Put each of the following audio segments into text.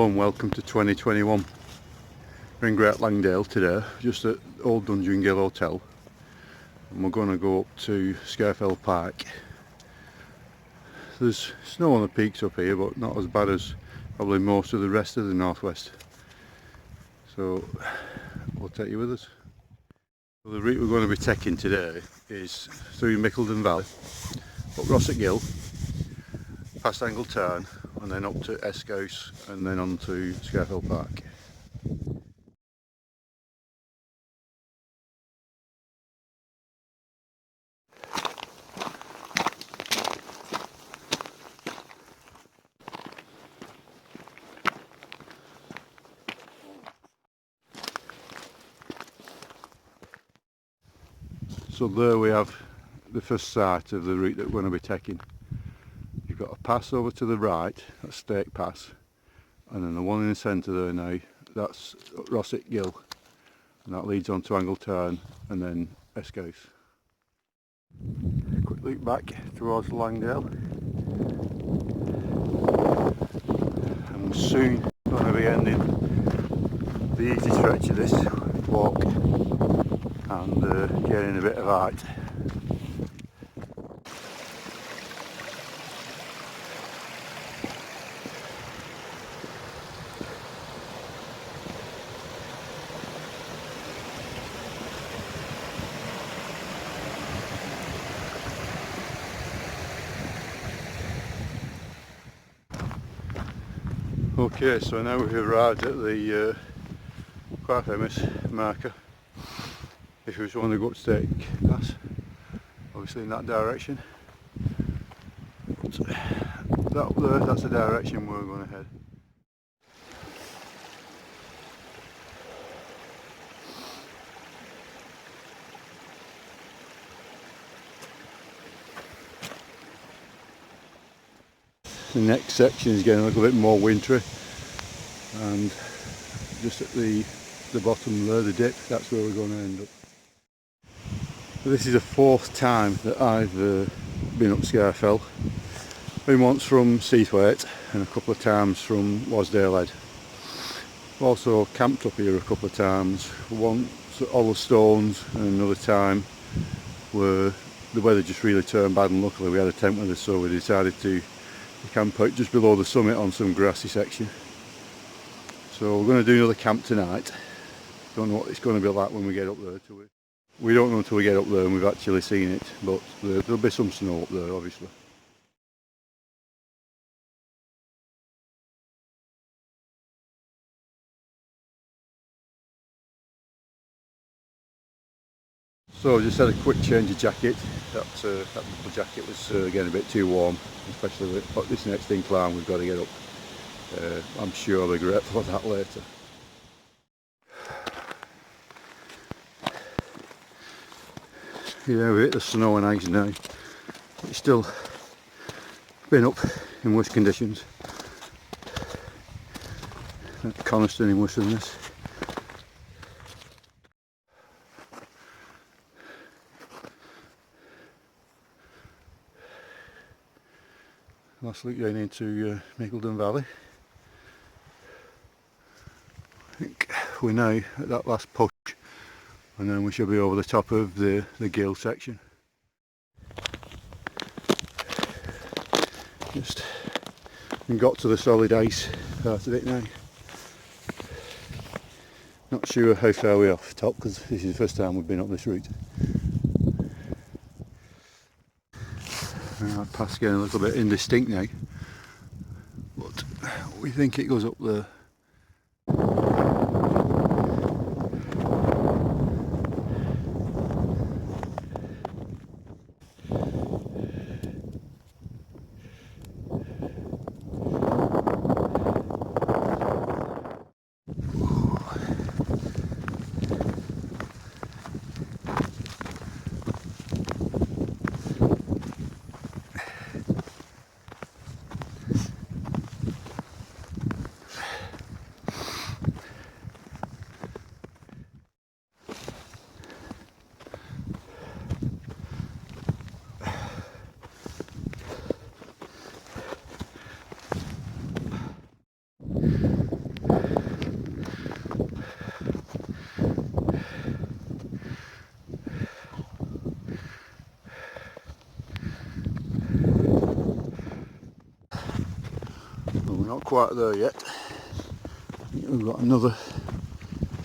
Hello and welcome to 2021. We're in Great Langdale today, just at Old Dungeon Ghyll Hotel, and we're going to go up to Scafell Pike. There's snow on the peaks up here, but not as bad as probably most of the rest of the northwest, so we'll take you with us. So the route we're going to be taking today is through Mickledon Valley, up Ascent Ghyll, past Angle Tarn, and then up to Esk Hause, and then on to Scafell Pike. So there we have the first sight of the route that we're going to be taking. You've got a pass over to the right, that's Stake Pass, and then the one in the centre there now, that's Ascent Ghyll, and that leads on to Angle Tarn and then Esk Hause. Quick look back towards Langdale, and we're soon going to be ending the easy stretch of this walk and getting a bit of height. Okay, so now we've arrived at the quite famous marker. If you just want to go up Stake Pass, obviously in that direction. But that up there, that's the direction we're going to head. The next section is getting a little bit more wintry, and just at the bottom there, the dip, that's where we're going to end up. So this is the fourth time that I've been up Scafell. Been once from Seathwaite and a couple of times from Wasdale Head. I've also camped up here a couple of times, once at Hollow Stones and another time where the weather just really turned bad, and luckily we had a tent with us, so we decided to camp out just below the summit on some grassy section. So we're going to do another camp tonight. Don't know what it's going to be like when we get up there. We don't know until we get up there and we've actually seen it, but there'll be some snow up there obviously. So just had a quick change of jacket. That little jacket was getting a bit too warm, especially with this next incline we've got to get up. I'm sure I'll be grateful for that later. Yeah, we hit the snow and ice now. It's still been up in worse conditions. Coniston in worse than this. Last look going into Mickledon Valley. I think we're now at that last push, and then we should be over the top of the Ghyll section. Just got to the solid ice part of it now. Not sure how far we're off top, because this is the first time we've been up this route. That pass getting a little bit indistinct now, but we think it goes up there. quite there yet. We've got another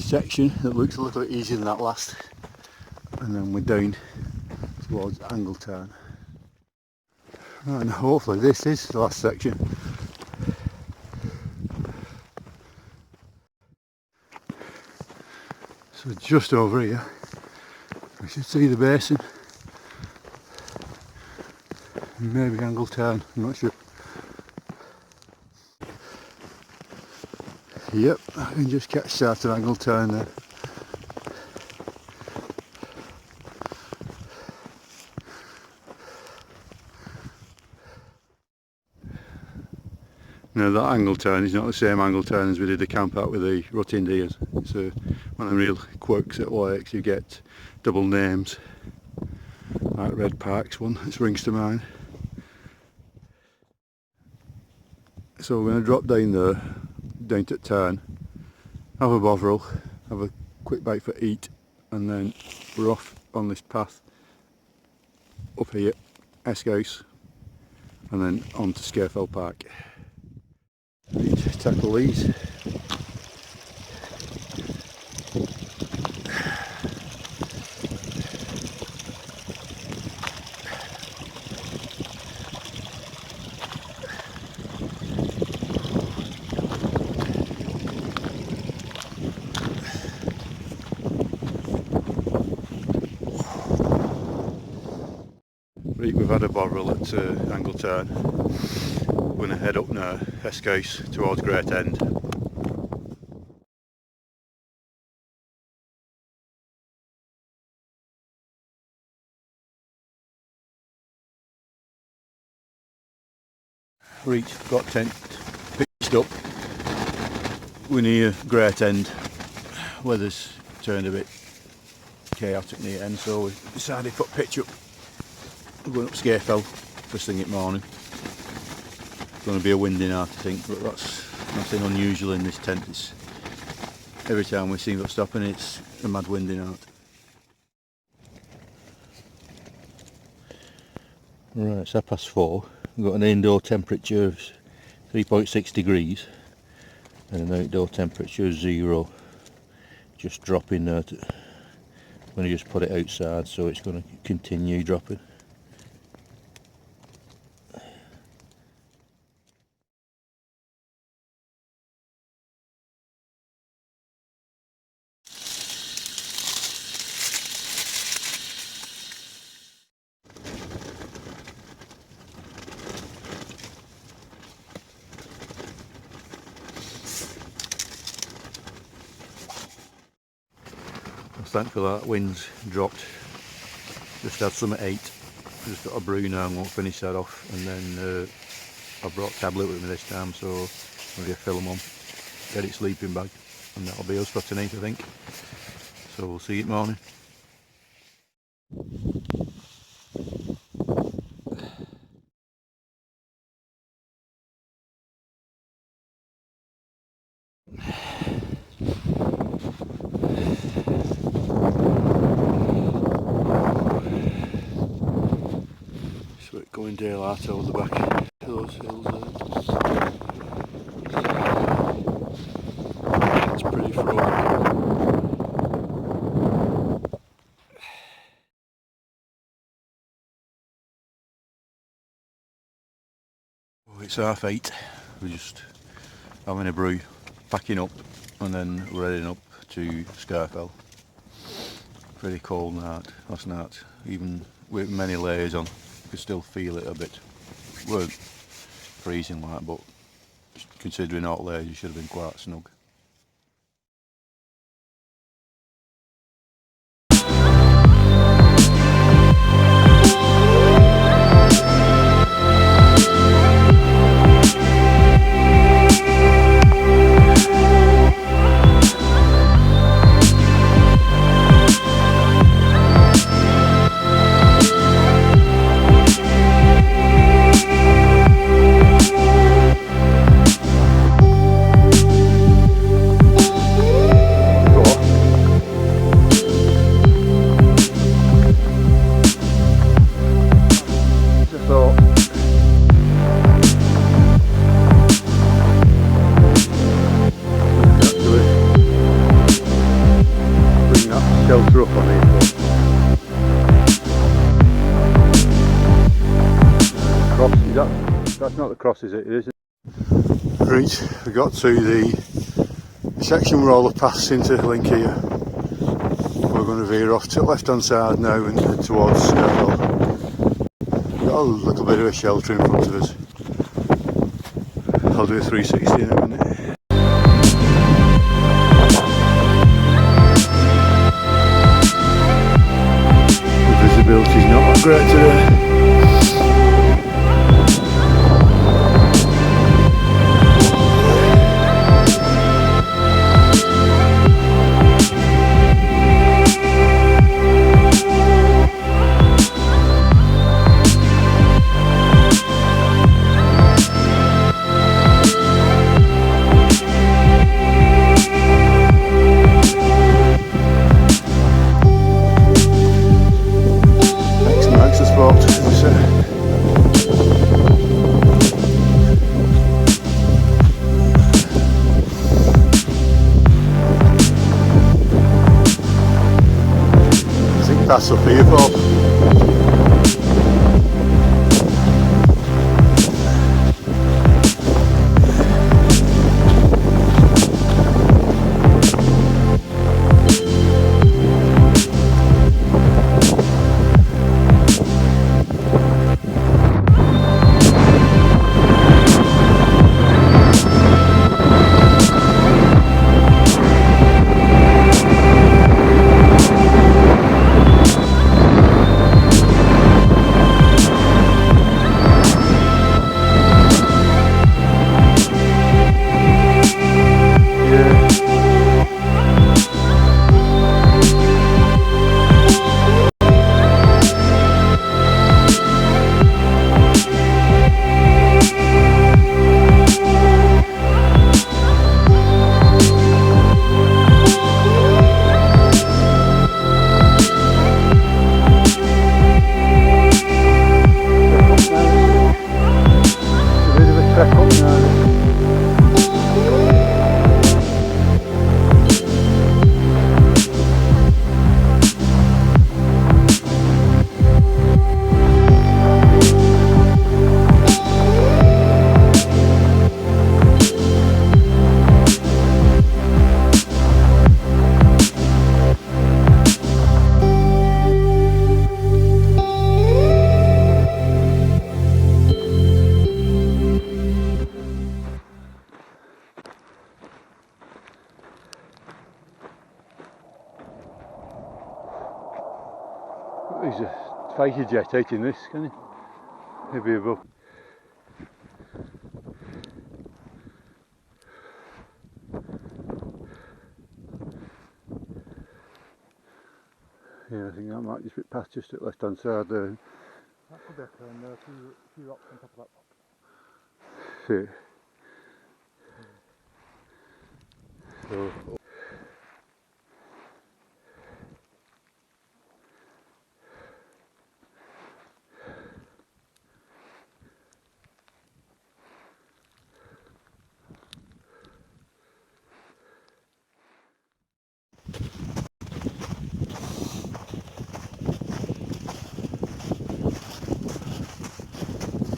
section that looks a little bit easier than that last, and then we're down towards Angletown. Right, and hopefully this is the last section. So just over here we should see the basin, maybe Angletown, I'm not sure. Yep, I can just catch sight of Angletown there. Now that Angletown is not the same Angletown as we did the camp out with the rutting deers. It's one of the real quirks at lakes. You get double names, like Red Park's one, that springs to mind. So we're going to drop down there, down to town, have a bovril, have a quick bite for eat, and then we're off on this path up here, Esk Hause, and then on to Scafell Pike. Need to tackle these. Right, we've had a bovril at Angletown. We're going to head up now, Esk Hause, towards Great End. Right, got tent pitched up. We're near Great End. Weather's turned a bit chaotic near the end, so we decided to put pitch up. We're going up Scafell first thing in the morning. It's going to be a windy night, I think, but that's nothing unusual in this tent. It's, every time we seem to stop and it's a mad windy night. Right, it's 4:30. We've got an indoor temperature of 3.6 degrees and an outdoor temperature of 0. Just dropping there. I'm going to just put it outside, so it's going to continue dropping. Thankfully that wind's dropped. Just had some at 8. Just got a brew now and won't finish that off, and then I've brought tablet with me this time, so I'll get film on, get it sleeping bag, and that'll be us for tonight, I think. So we'll see you in the morning. Going daylight over the back of those hills there. It's pretty frozen. Oh, it's 8:30. We're just having a brew, packing up, and then we're heading up to Scafell. Pretty cold night last night, even with many layers on. Could still feel it a bit. Weren't freezing like, but considering all layers, you should have been quite snug. shelter up on here. Cross, that's not the cross, is it? It isn't. Right, we got to the section where all the paths interlink here. We're going to veer off to the left hand side now and head towards Scafell. Got a little bit of a shelter in front of us. I'll do a 360 in a minute. The visibility's not that great today. That's up here, Paul. There's a fighter jet out in this, can you? Maybe above. Yeah, I think that might just be past just at the left hand side there. That could be a turn, there are two rocks on top of that rock. See. So,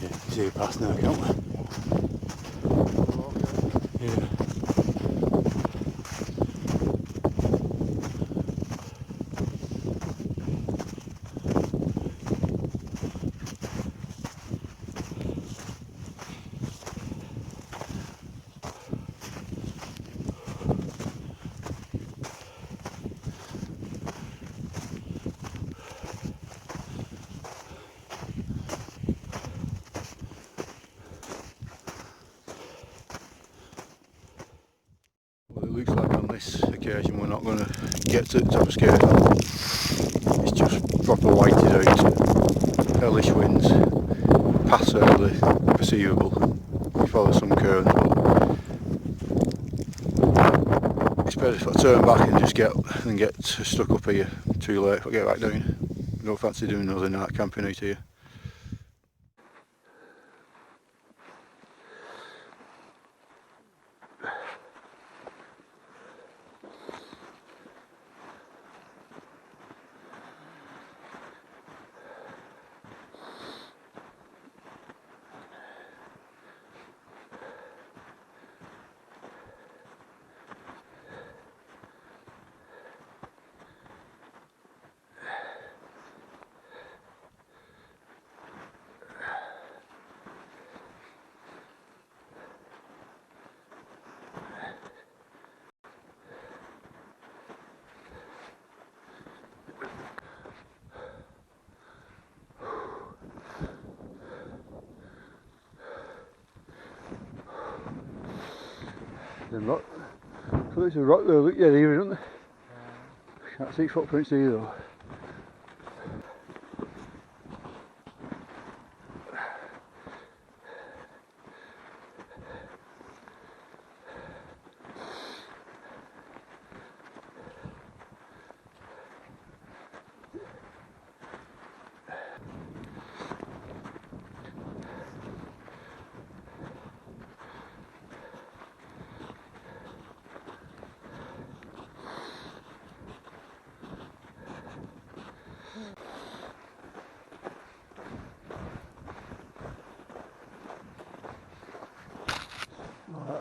yeah, see it past now, can't we? Yeah. Well, it looks like on this occasion we're not going to get to the top of Scafell. It's just proper whited out, hellish winds, paths are hardly perceivable. We follow some current, but it's better if I turn back and just get stuck up here. Too late if I get back down. Don't fancy doing another night camping out here. Then look, so there's a rock there, look, yeah, here, isn't there? Can't see footprints here though.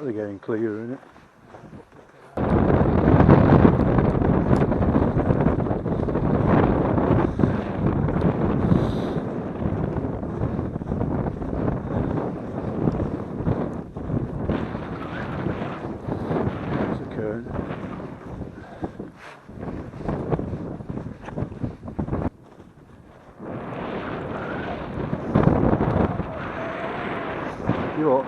They're getting clearer, isn't it? That's a cairn. You what?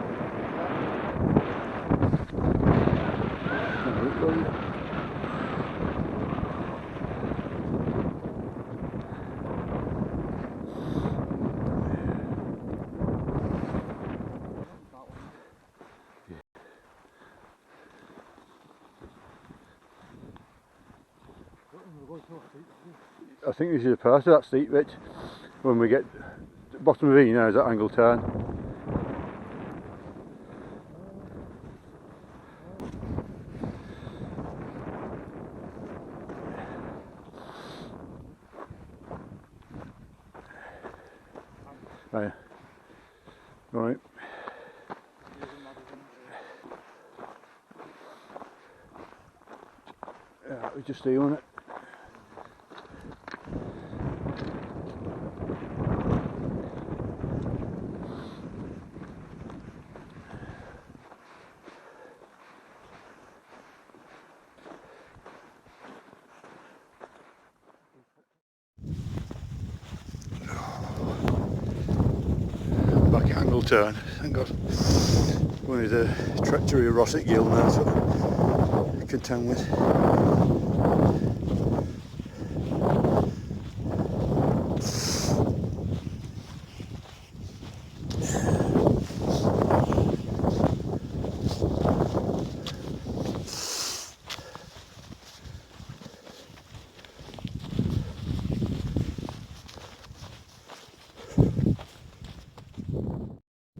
I think this is a part of that steep bit. When we get to the bottom of E now is that angle turn. Right. Right. Yeah, we just stay on it. Back angle turn, thank God. Only the treachery of Esk Ghyll now to contend with.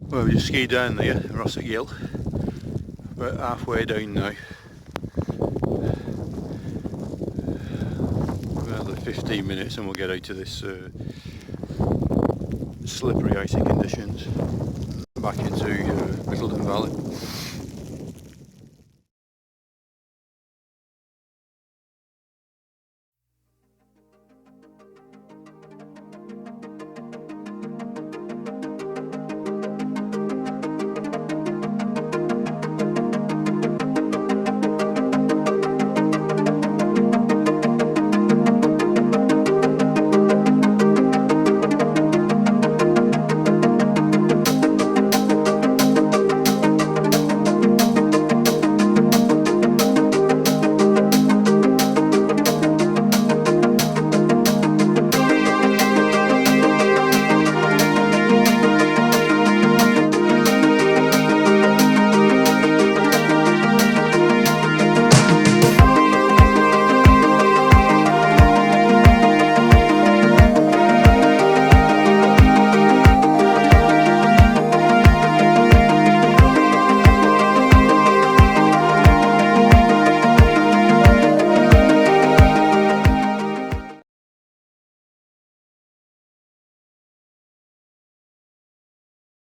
Well, we just skied down there, Esk Ghyll, about halfway down now. Another 15 minutes and we'll get out of this slippery icy conditions back into Middleton Valley.